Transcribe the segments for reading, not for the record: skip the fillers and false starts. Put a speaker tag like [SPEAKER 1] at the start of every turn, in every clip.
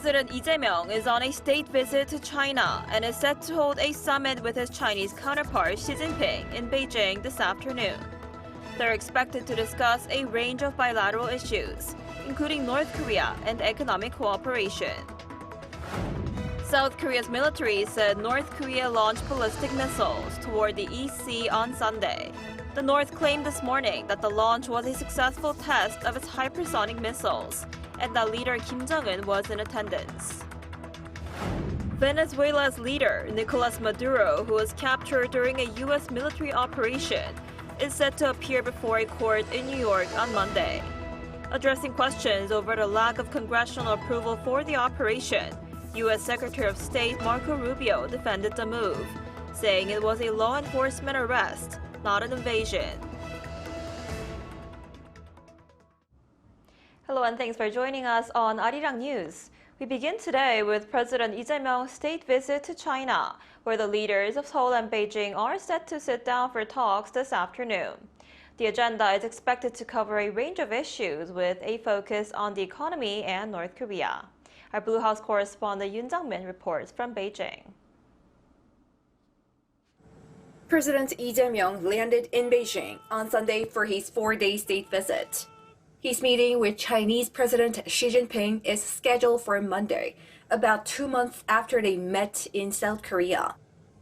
[SPEAKER 1] President Lee Jae-myung is on a state visit to China and is set to hold a summit with his Chinese counterpart Xi Jinping in Beijing this afternoon. They're expected to discuss a range of bilateral issues, including North Korea and economic cooperation. South Korea's military said North Korea launched ballistic missiles toward the East Sea on Sunday. The North claimed this morning that the launch was a successful test of its hypersonic missiles, and that leader Kim Jong-un was in attendance. Venezuela's leader, Nicolas Maduro, who was captured during a U.S. military operation, is set to appear before a court in New York on Monday. Addressing questions over the lack of congressional approval for the operation, U.S. Secretary of State Marco Rubio defended the move, saying it was a law enforcement arrest, not an invasion. Hello and thanks for joining us on Arirang News. We begin today with President Lee Jae-myung's state visit to China, where the leaders of Seoul and Beijing are set to sit down for talks this afternoon. The agenda is expected to cover a range of issues with a focus on the economy and North Korea. Our Blue House correspondent Yoon Jang-min reports from Beijing.
[SPEAKER 2] President Lee Jae-myung landed in Beijing on Sunday for his four-day state visit. His meeting with Chinese President Xi Jinping is scheduled for Monday, about 2 months after they met in South Korea.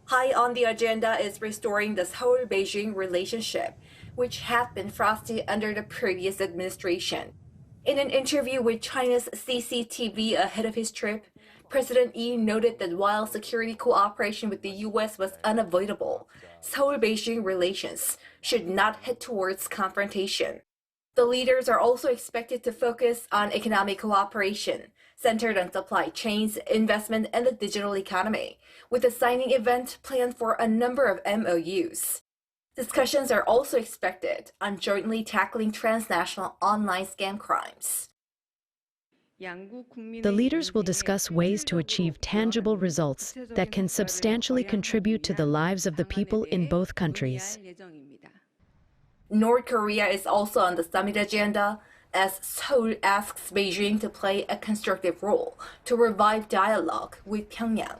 [SPEAKER 2] High on the agenda is restoring the Seoul-Beijing relationship, which had been frosty under the previous administration. In an interview with China's CCTV ahead of his trip, President Lee noted that while security cooperation with the U.S. was unavoidable, Seoul-Beijing relations should not head towards confrontation. The leaders are also expected to focus on economic cooperation, centered on supply chains, investment, and the digital economy, with a signing event planned for a number of MOUs. Discussions are also expected on jointly tackling transnational online scam crimes.
[SPEAKER 3] The leaders will discuss ways to achieve tangible results that can substantially contribute to the lives of the people in both countries.
[SPEAKER 2] North Korea is also on the summit agenda, as Seoul asks Beijing to play a constructive role to revive dialogue with Pyongyang.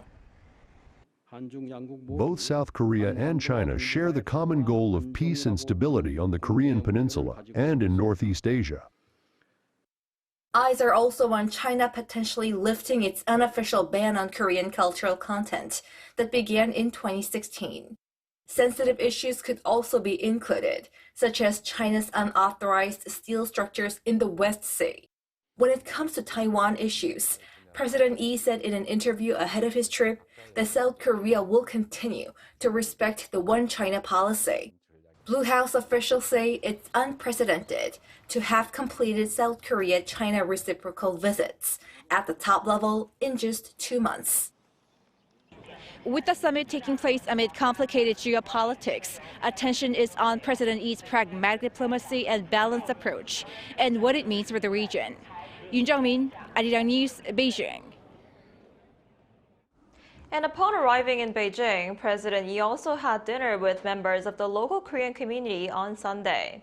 [SPEAKER 4] Both South Korea and China share the common goal of peace and stability on the Korean peninsula and in Northeast Asia.
[SPEAKER 2] Eyes are also on China potentially lifting its unofficial ban on Korean cultural content that began in 2016. Sensitive issues could also be included, such as China's unauthorized steel structures in the West Sea. When it comes to Taiwan issues, President Lee said in an interview ahead of his trip that South Korea will continue to respect the One China policy. Blue House officials say it's unprecedented to have completed South Korea-China reciprocal visits at the top level in just 2 months.
[SPEAKER 5] With the summit taking place amid complicated geopolitics, attention is on President Lee's pragmatic diplomacy and balanced approach, and what it means for the region. Yoon Jang-min, Arirang News, Beijing.
[SPEAKER 1] And upon arriving in Beijing, President Lee also had dinner with members of the local Korean community on Sunday.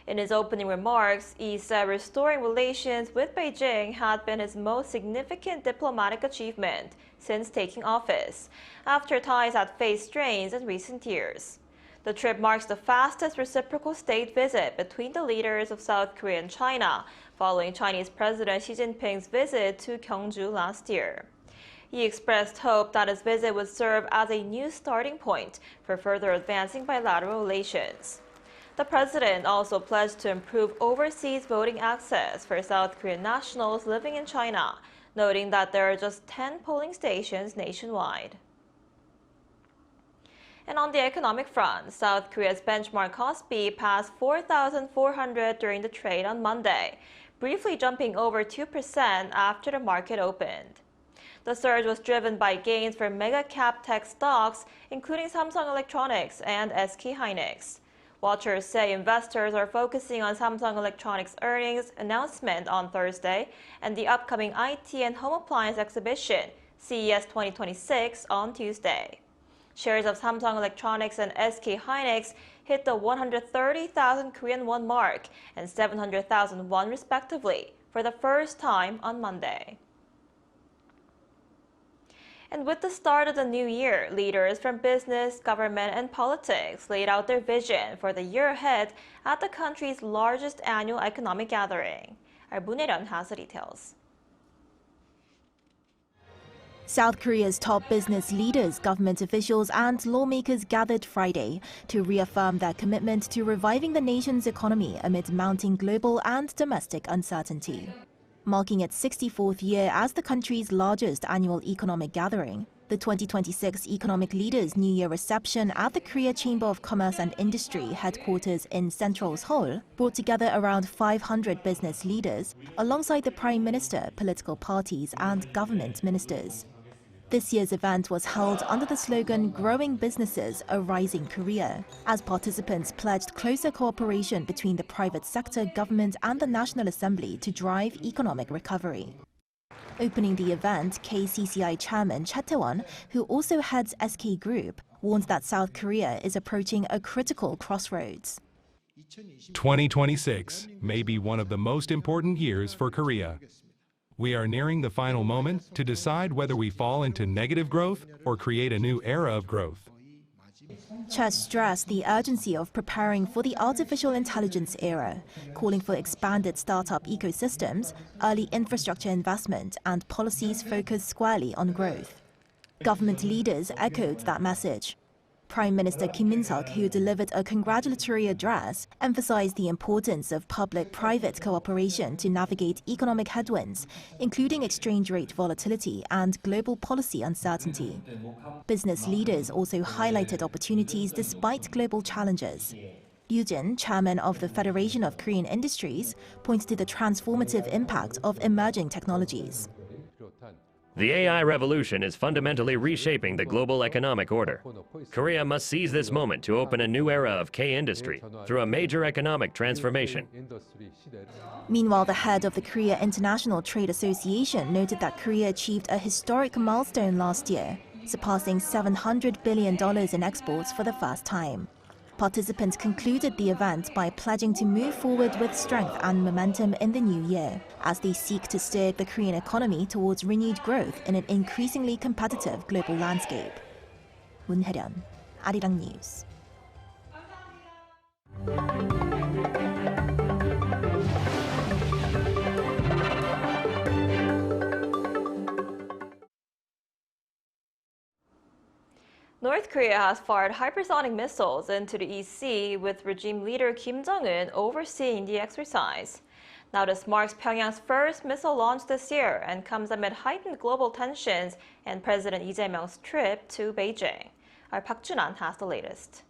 [SPEAKER 1] In his opening remarks, Lee said restoring relations with Beijing had been his most significant diplomatic achievement since taking office, after ties had faced strains in recent years. The trip marks the fastest reciprocal state visit between the leaders of South Korea and China, following Chinese President Xi Jinping's visit to Gyeongju last year. He expressed hope that his visit would serve as a new starting point for further advancing bilateral relations. The president also pledged to improve overseas voting access for South Korean nationals living in China, noting that there are just 10 polling stations nationwide. And on the economic front, South Korea's benchmark KOSPI passed 4,400 during the trade on Monday, briefly jumping over 2% after the market opened. The surge was driven by gains for mega-cap tech stocks, including Samsung Electronics and SK hynix. Watchers say investors are focusing on Samsung Electronics' earnings announcement on Thursday and the upcoming IT and home appliance exhibition, CES 2026, on Tuesday. Shares of Samsung Electronics and SK hynix hit the 130,000 Korean won mark and 700,000 won respectively for the first time on Monday. And with the start of the new year, leaders from business, government, and politics laid out their vision for the year ahead at the country's largest annual economic gathering. Our Bunyeon has the details.
[SPEAKER 6] South Korea's top business leaders, government officials, and lawmakers gathered Friday to reaffirm their commitment to reviving the nation's economy amid mounting global and domestic uncertainty. Marking its 64th year as the country's largest annual economic gathering, the 2026 Economic Leaders' New Year reception at the Korea Chamber of Commerce and Industry headquarters in Central Seoul brought together around 500 business leaders alongside the Prime Minister, political parties, and government ministers. This year's event was held under the slogan "Growing Businesses, a Rising Korea," as participants pledged closer cooperation between the private sector, government, and the National Assembly to drive economic recovery. Opening the event, KCCI Chairman Cha Tae-won, who also heads SK Group, warned that South Korea is approaching a critical crossroads.
[SPEAKER 7] 2026 may be one of the most important years for Korea. We are nearing the final moment to decide whether we fall into negative growth or create a new era of growth.
[SPEAKER 6] Cha stressed the urgency of preparing for the artificial intelligence era, calling for expanded startup ecosystems, early infrastructure investment, and policies focused squarely on growth. Government leaders echoed that message. Prime Minister Kim Min-seok, who delivered a congratulatory address, emphasized the importance of public-private cooperation to navigate economic headwinds, including exchange rate volatility and global policy uncertainty. Business leaders also highlighted opportunities despite global challenges. Liu Jin, chairman of the Federation of Korean Industries, pointed to the transformative impact of emerging technologies.
[SPEAKER 8] The AI revolution is fundamentally reshaping the global economic order. Korea must seize this moment to open a new era of K-industry through a major economic transformation.
[SPEAKER 6] Meanwhile, the head of the Korea International Trade Association noted that Korea achieved a historic milestone last year, surpassing $700 billion in exports for the first time. Participants concluded the event by pledging to move forward with strength and momentum in the new year, as they seek to steer the Korean economy towards renewed growth in an increasingly competitive global landscape. 문혜련, Arirang News.
[SPEAKER 1] North Korea has fired hypersonic missiles into the East Sea, with regime leader Kim Jong-un overseeing the exercise. Now, this marks Pyongyang's first missile launch this year and comes amid heightened global tensions and President Lee Jae-myung's trip to Beijing. Our Park Jun-an has the latest.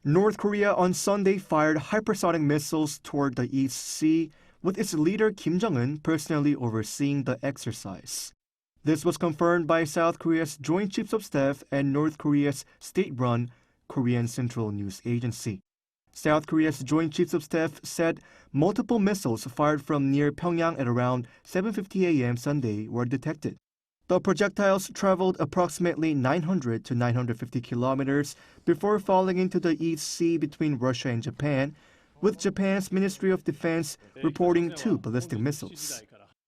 [SPEAKER 9] North Korea on Sunday fired hypersonic missiles toward the East Sea, with its leader Kim Jong-un personally overseeing the exercise. This was confirmed by South Korea's Joint Chiefs of Staff and North Korea's state-run Korean Central News Agency. South Korea's Joint Chiefs of Staff said multiple missiles fired from near Pyongyang at around 7:50 a.m. Sunday were detected. The projectiles traveled approximately 900 to 950 kilometers before falling into the East Sea between Russia and Japan, with Japan's Ministry of Defense reporting 2 ballistic missiles.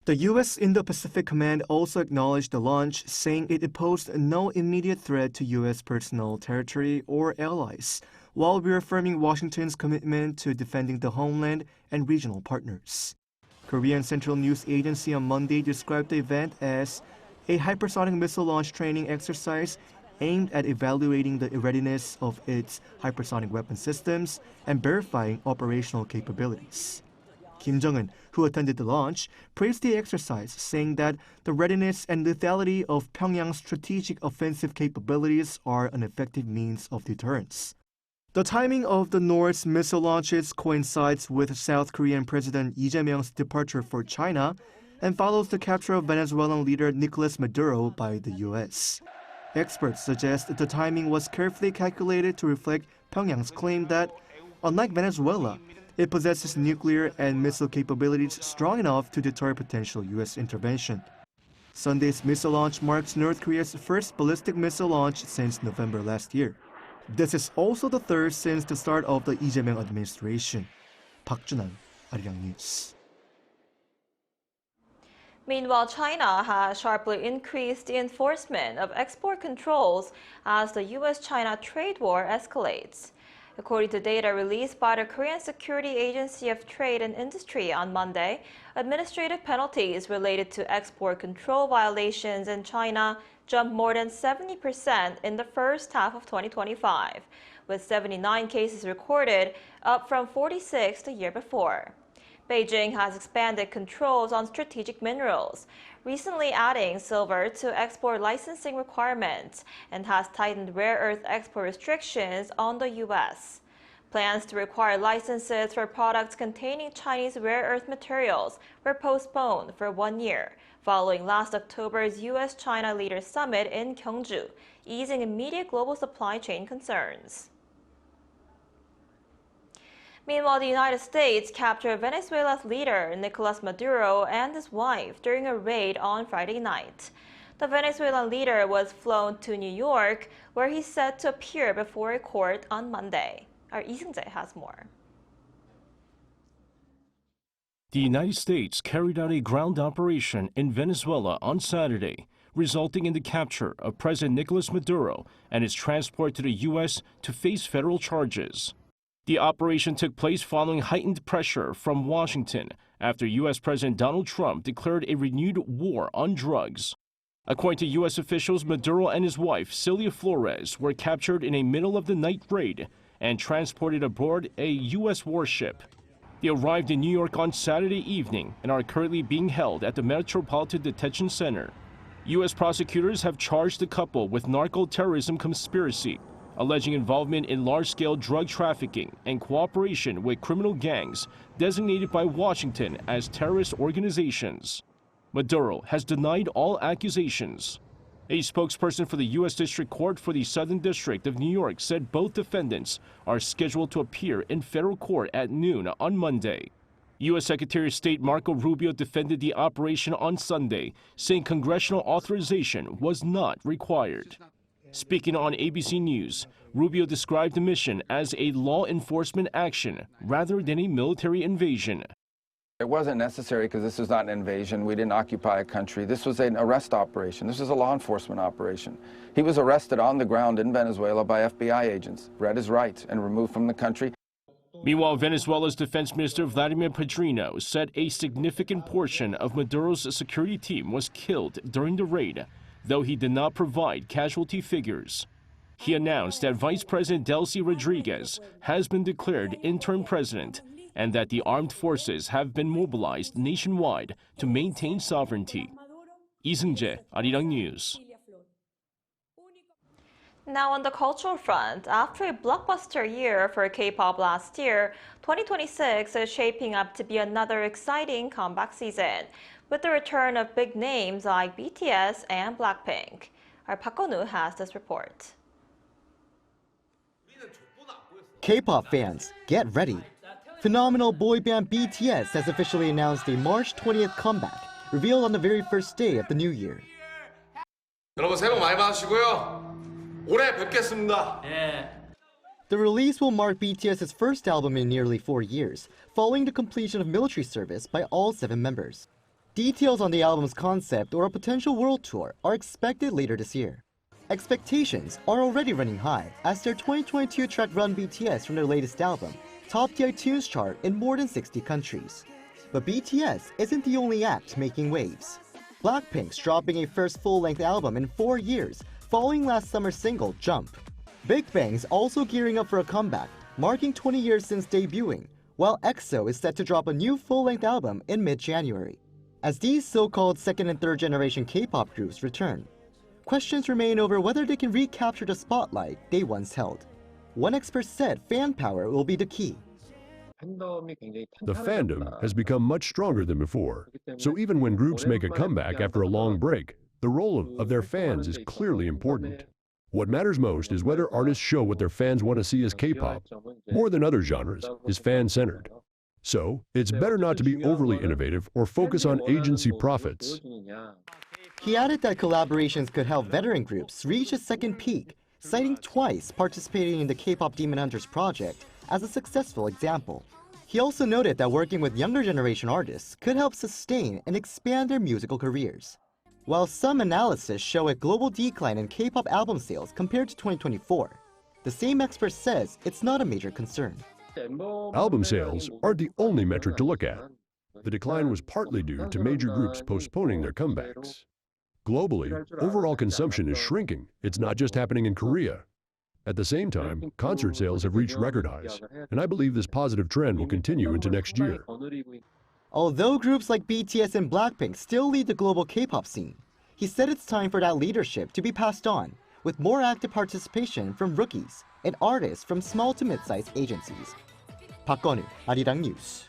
[SPEAKER 9] The U.S. Indo-Pacific Command also acknowledged the launch, saying it posed no immediate threat to U.S. personal territory or allies, while reaffirming Washington's commitment to defending the homeland and regional partners. Korean Central News Agency on Monday described the event as a hypersonic missile launch training exercise aimed at evaluating the readiness of its hypersonic weapon systems and verifying operational capabilities. Kim Jong-un, who attended the launch, praised the exercise, saying that the readiness and lethality of Pyongyang's strategic offensive capabilities are an effective means of deterrence. The timing of the North's missile launches coincides with South Korean President Lee Jae-myung's departure for China and follows the capture of Venezuelan leader Nicolas Maduro by the U.S. Experts suggest the timing was carefully calculated to reflect Pyongyang's claim that, unlike Venezuela, it possesses nuclear and missile capabilities strong enough to deter potential U.S. intervention. Sunday's missile launch marks North Korea's first ballistic missile launch since November last year. This is also the third since the start of the Lee Jae-myung administration. Park Jun-an, Arirang News.
[SPEAKER 1] Meanwhile, China has sharply increased the enforcement of export controls as the U.S.-China trade war escalates. According to data released by the Korean Security Agency of Trade and Industry on Monday, administrative penalties related to export control violations in China jumped more than 70% in the first half of 2025, with 79 cases recorded, up from 46 the year before. Beijing has expanded controls on strategic minerals, recently adding silver to export licensing requirements, and has tightened rare earth export restrictions on the U.S. Plans to require licenses for products containing Chinese rare earth materials were postponed for 1 year, following last October's U.S.-China Leaders Summit in Gyeongju, easing immediate global supply chain concerns. Meanwhile, the United States captured Venezuela's leader, Nicolas Maduro, and his wife during a raid on Friday night. The Venezuelan leader was flown to New York, where he's set to appear before a court on Monday. Our Lee Seung-jae has more.
[SPEAKER 10] The United States carried out a ground operation in Venezuela on Saturday, resulting in the capture of President Nicolas Maduro and his transport to the U.S. to face federal charges. The operation took place following heightened pressure from Washington after U.S. President Donald Trump declared a renewed war on drugs. According to U.S. officials, Maduro and his wife, Celia Flores, were captured in a middle-of-the-night raid and transported aboard a U.S. warship. They arrived in New York on Saturday evening and are currently being held at the Metropolitan Detention Center. U.S. prosecutors have charged the couple with narco-terrorism conspiracy, alleging involvement in large-scale drug trafficking and cooperation with criminal gangs designated by Washington as terrorist organizations. Maduro has denied all accusations. A spokesperson for the U.S. District Court for the Southern District of New York said both defendants are scheduled to appear in federal court at noon on Monday. U.S. Secretary of State Marco Rubio defended the operation on Sunday, saying congressional authorization was not required. Speaking on ABC News, Rubio described the mission as a law enforcement action rather than a military invasion.
[SPEAKER 11] It wasn't necessary because this was not an invasion. We didn't occupy a country. This was an arrest operation. This was a law enforcement operation. He was arrested on the ground in Venezuela by FBI agents, read his rights, and removed from the country.
[SPEAKER 10] Meanwhile, Venezuela's Defense Minister Vladimir Padrino said a significant portion of Maduro's security team was killed during the raid, though he did not provide casualty figures. He announced that Vice President Delcy Rodriguez has been declared interim president and that the armed forces have been mobilized nationwide to maintain sovereignty. Lee Seung-jae, Arirang News.
[SPEAKER 1] Now on the cultural front, after a blockbuster year for K-pop last year, 2026 is shaping up to be another exciting comeback season, with the return of big names like BTS and BLACKPINK. Our Park Go-nu has this report.
[SPEAKER 12] K-pop fans, get ready. Phenomenal boy band BTS has officially announced a March 20th comeback, revealed on the very first day of the new year.
[SPEAKER 13] 여러분 새해 복 많이 받으시고요. 올해 뵙겠습니다.
[SPEAKER 12] The release will mark BTS's first album in nearly 4 years, following the completion of military service by all 7 members. Details on the album's concept or a potential world tour are expected later this year. Expectations are already running high as their 2022 track Run BTS from their latest album topped the iTunes chart in more than 60 countries. But BTS isn't the only act making waves. BLACKPINK's dropping a first full-length album in 4 years, following last summer's single Jump. BIGBANG's also gearing up for a comeback, marking 20 years since debuting, while EXO is set to drop a new full-length album in mid-January. As these so-called second and third generation K-pop groups return, questions remain over whether they can recapture the spotlight they once held. One expert said fan power will be the key.
[SPEAKER 4] The fandom has become much stronger than before, so even when groups make a comeback after a long break, the role of their fans is clearly important. What matters most is whether artists show what their fans want to see as K-pop. More than other genres, is fan-centered. So, it's better not to be overly innovative or focus on agency profits.
[SPEAKER 12] He added that collaborations could help veteran groups reach a second peak, citing TWICE participating in the K-pop Demon Hunters project as a successful example. He He also noted that working with younger generation artists could help sustain and expand their musical careers. While some analysis show a global decline in K-pop album sales compared to 2024, the same expert says it's not a major concern.
[SPEAKER 4] Album sales aren't the only metric to look at. The decline was partly due to major groups postponing their comebacks. Globally, overall consumption is shrinking. It's not just happening in Korea. At the same time, concert sales have reached record highs, and I believe this positive trend will continue into next year.
[SPEAKER 12] Although groups like BTS and BLACKPINK still lead the global K-pop scene, he said it's time for that leadership to be passed on, with more active participation from rookies and artists from small to mid-sized agencies. 박건우, Arirang News.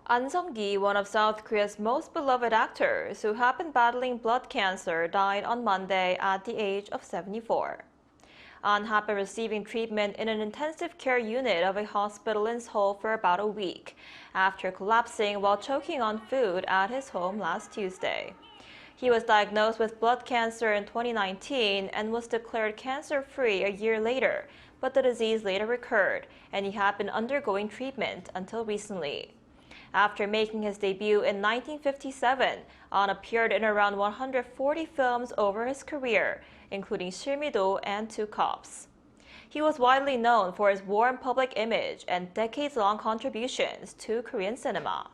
[SPEAKER 1] Ahn Sung-ki, one of South Korea's most beloved actors who had been battling blood cancer, died on Monday at the age of 74. Ahn had been receiving treatment in an intensive care unit of a hospital in Seoul for about a week, after collapsing while choking on food at his home last Tuesday. He was diagnosed with blood cancer in 2019 and was declared cancer-free a year later, but the disease later recurred, and he had been undergoing treatment until recently. After making his debut in 1957, Ahn appeared in around 140 films over his career, including 실미도 and Two Cops. He was widely known for his warm public image and decades-long contributions to Korean cinema.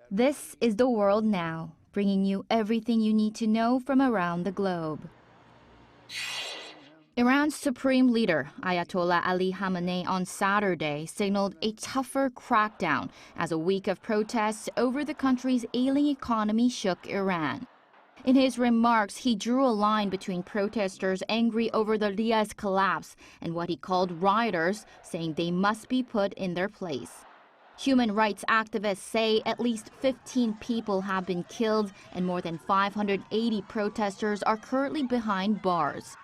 [SPEAKER 14] This is The World Now, bringing you everything you need to know from around the globe. Iran's supreme leader, Ayatollah Ali Khamenei, on Saturday signaled a tougher crackdown as a week of protests over the country's ailing economy shook Iran. In his remarks, he drew a line between protesters angry over the ria's collapse and what he called rioters, saying they must be put in their place. Human rights activists say at least 15 people have been killed and more than 580 protesters are currently behind bars.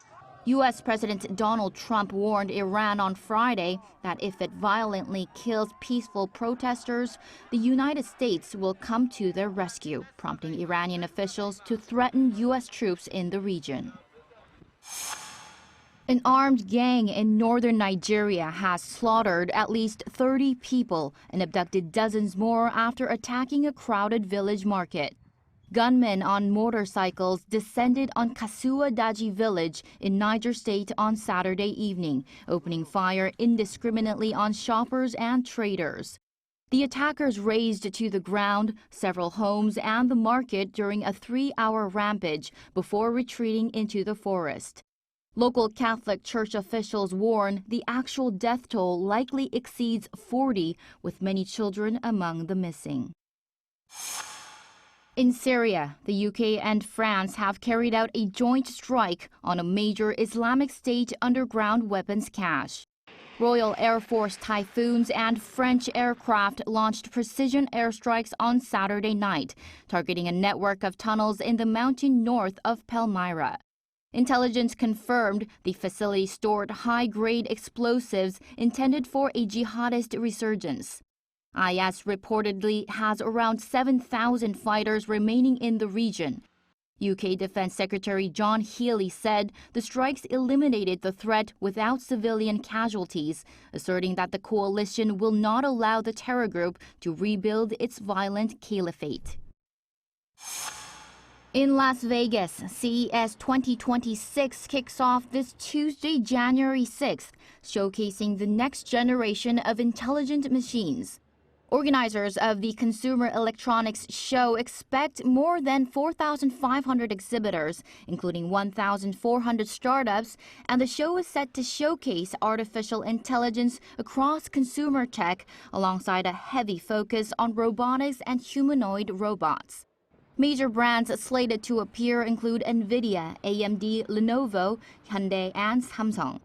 [SPEAKER 14] U.S. President Donald Trump warned Iran on Friday that if it violently kills peaceful protesters, the United States will come to their rescue, prompting Iranian officials to threaten U.S. troops in the region. An armed gang in northern Nigeria has slaughtered at least 30 people and abducted dozens more after attacking a crowded village market. Gunmen on motorcycles descended on Kasuwa Daji village in Niger State on Saturday evening, opening fire indiscriminately on shoppers and traders. The attackers razed to the ground several homes and the market during a 3-hour rampage before retreating into the forest. Local Catholic Church officials warn the actual death toll likely exceeds 40, with many children among the missing. In Syria, the UK and France have carried out a joint strike on a major Islamic State underground weapons cache. Royal Air Force Typhoons and French aircraft launched precision airstrikes on Saturday night, targeting a network of tunnels in the mountain north of Palmyra. Intelligence confirmed the facility stored high-grade explosives intended for a jihadist resurgence. IS reportedly has around 7,000 fighters remaining in the region. UK Defense Secretary John Healey said the strikes eliminated the threat without civilian casualties, asserting that the coalition will not allow the terror group to rebuild its violent caliphate. In Las Vegas, CES 2026 kicks off this Tuesday, January 6th, showcasing the next generation of intelligent machines. Organizers of the Consumer Electronics Show expect more than 4,500 exhibitors, including 1,400 startups, and the show is set to showcase artificial intelligence across consumer tech, alongside a heavy focus on robotics and humanoid robots. Major brands slated to appear include NVIDIA, AMD, Lenovo, Hyundai, and Samsung.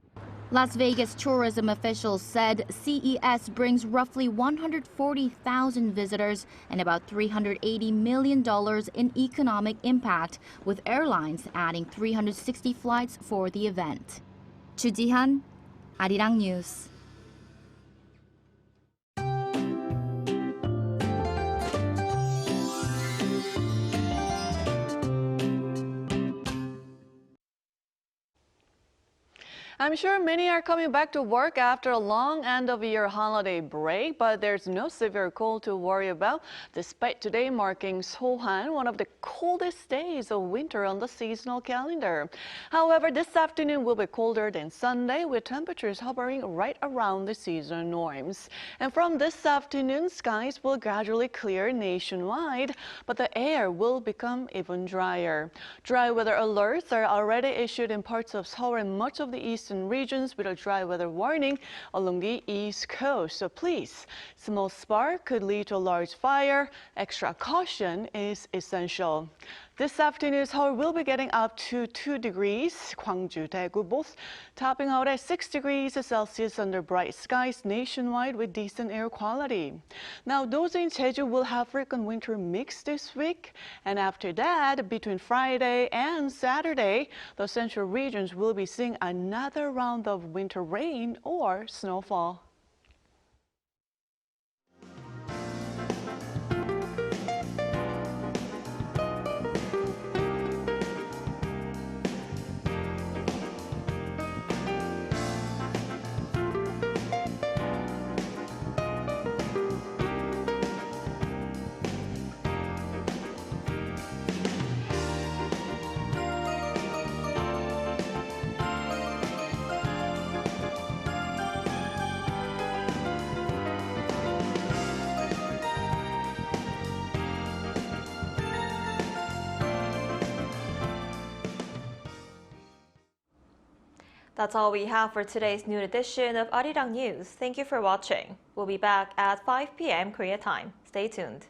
[SPEAKER 14] Las Vegas tourism officials said CES brings roughly 140,000 visitors and about $380 million in economic impact, with airlines adding 360 flights for the event. Jihan, Arirang News.
[SPEAKER 15] I'm sure many are coming back to work after a long end-of-year holiday break, but there's no severe cold to worry about, despite today marking Sohan, one of the coldest days of winter on the seasonal calendar. However, this afternoon will be colder than Sunday, with temperatures hovering right around the seasonal norms. And from this afternoon, skies will gradually clear nationwide, but the air will become even drier. Dry weather alerts are already issued in parts of Seoul and much of the eastern regions, with a dry weather warning along the east coast. So please, small spark could lead to a large fire. Extra caution is essential. This afternoon, Seoul will be getting up to 2 degrees. Gwangju, Daegu both topping out at 6 degrees Celsius under bright skies nationwide with decent air quality. Now, those in Jeju will have frequent winter mix this week. And after that, between Friday and Saturday, the central regions will be seeing another round of winter rain or snowfall.
[SPEAKER 1] That's all we have for today's noon edition of Arirang News. Thank you for watching. We'll be back at 5 p.m. Korea time. Stay tuned.